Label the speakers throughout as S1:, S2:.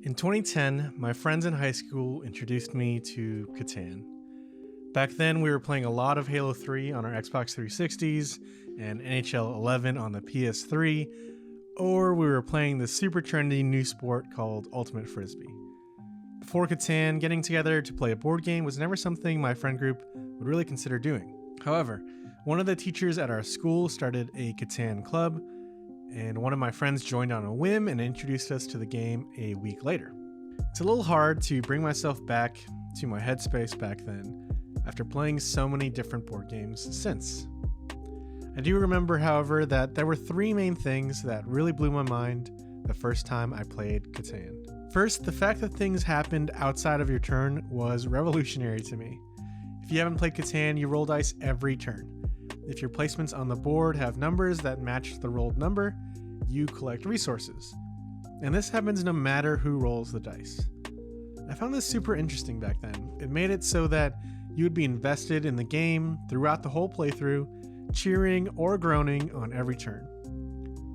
S1: In 2010, my friends in high school introduced me to Catan. Back then, we were playing a lot of Halo 3 on our Xbox 360s and NHL 11 on the PS3, or we were playing the super trendy new sport called Ultimate Frisbee. Before Catan, getting together to play a board game was never something my friend group would really consider doing. However, one of the teachers at our school started a Catan club, and one of my friends joined on a whim and introduced us to the game a week later. It's a little hard to bring myself back to my headspace back then, after playing so many different board games since. I do remember, however, that there were three main things that really blew my mind the first time I played Catan. First, the fact that things happened outside of your turn was revolutionary to me. If you haven't played Catan, you roll dice every turn. If your placements on the board have numbers that match the rolled number, you collect resources. And this happens no matter who rolls the dice. I found this super interesting back then. It made it so that you would be invested in the game throughout the whole playthrough, cheering or groaning on every turn.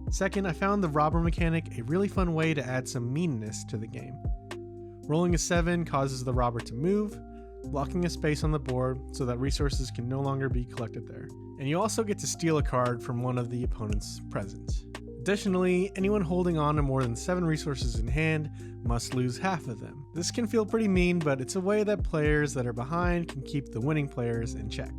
S1: Second, I found the robber mechanic a really fun way to add some meanness to the game. Rolling a 7 causes the robber to move, blocking a space on the board so that resources can no longer be collected there. And you also get to steal a card from one of the opponents present. Additionally, anyone holding on to more than 7 resources in hand must lose half of them. This can feel pretty mean, but it's a way that players that are behind can keep the winning players in check.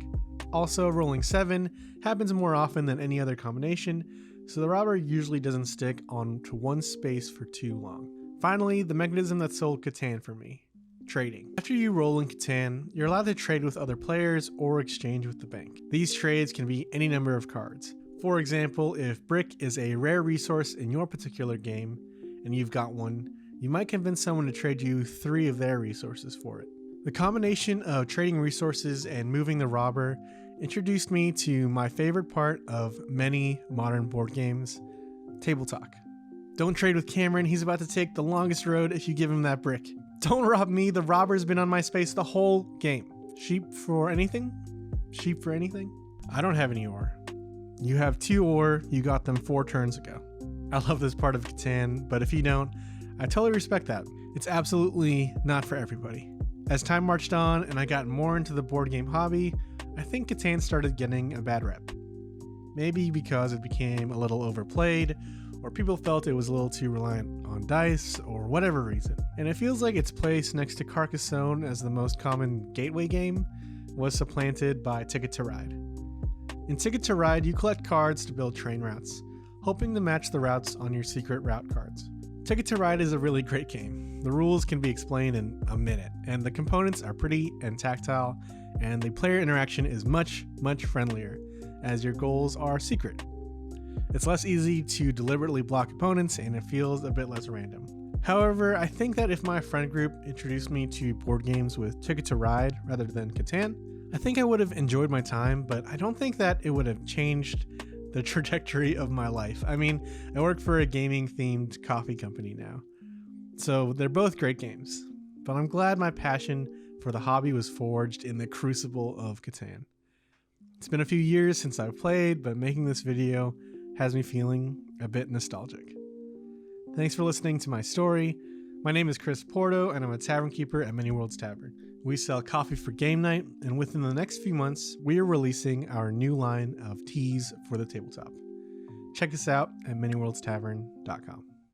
S1: Also, rolling 7 happens more often than any other combination, so the robber usually doesn't stick on to one space for too long. Finally, the mechanism that sold Catan for me: trading. After you roll in Catan, you're allowed to trade with other players or exchange with the bank. These trades can be any number of cards. For example, if brick is a rare resource in your particular game, and you've got one, you might convince someone to trade you 3 of their resources for it. The combination of trading resources and moving the robber introduced me to my favorite part of many modern board games: table talk. Don't trade with Cameron, he's about to take the longest road if you give him that brick. Don't rob me, the robber's been on my space the whole game. Sheep for anything? Sheep for anything? I don't have any ore. You have 2 ore, you got them 4 turns ago. I love this part of Catan, but if you don't, I totally respect that. It's absolutely not for everybody. As time marched on and I got more into the board game hobby, I think Catan started getting a bad rep. Maybe because it became a little overplayed, or people felt it was a little too reliant on dice, or whatever reason. And it feels like its place next to Carcassonne as the most common gateway game was supplanted by Ticket to Ride. In Ticket to Ride, you collect cards to build train routes, hoping to match the routes on your secret route cards. Ticket to Ride is a really great game. The rules can be explained in a minute, and the components are pretty and tactile, and the player interaction is much, much friendlier, as your goals are secret. It's less easy to deliberately block opponents, and it feels a bit less random. However, I think that if my friend group introduced me to board games with Ticket to Ride rather than Catan, I think I would have enjoyed my time, but I don't think that it would have changed the trajectory of my life. I mean, I work for a gaming-themed coffee company now, so they're both great games, but I'm glad my passion for the hobby was forged in the crucible of Catan. It's been a few years since I've played, but making this video has me feeling a bit nostalgic. Thanks for listening to my story. My name is Chris Porto, and I'm a tavern keeper at Many Worlds Tavern. We sell coffee for game night, and within the next few months, we are releasing our new line of teas for the tabletop. Check us out at manyworldstavern.com.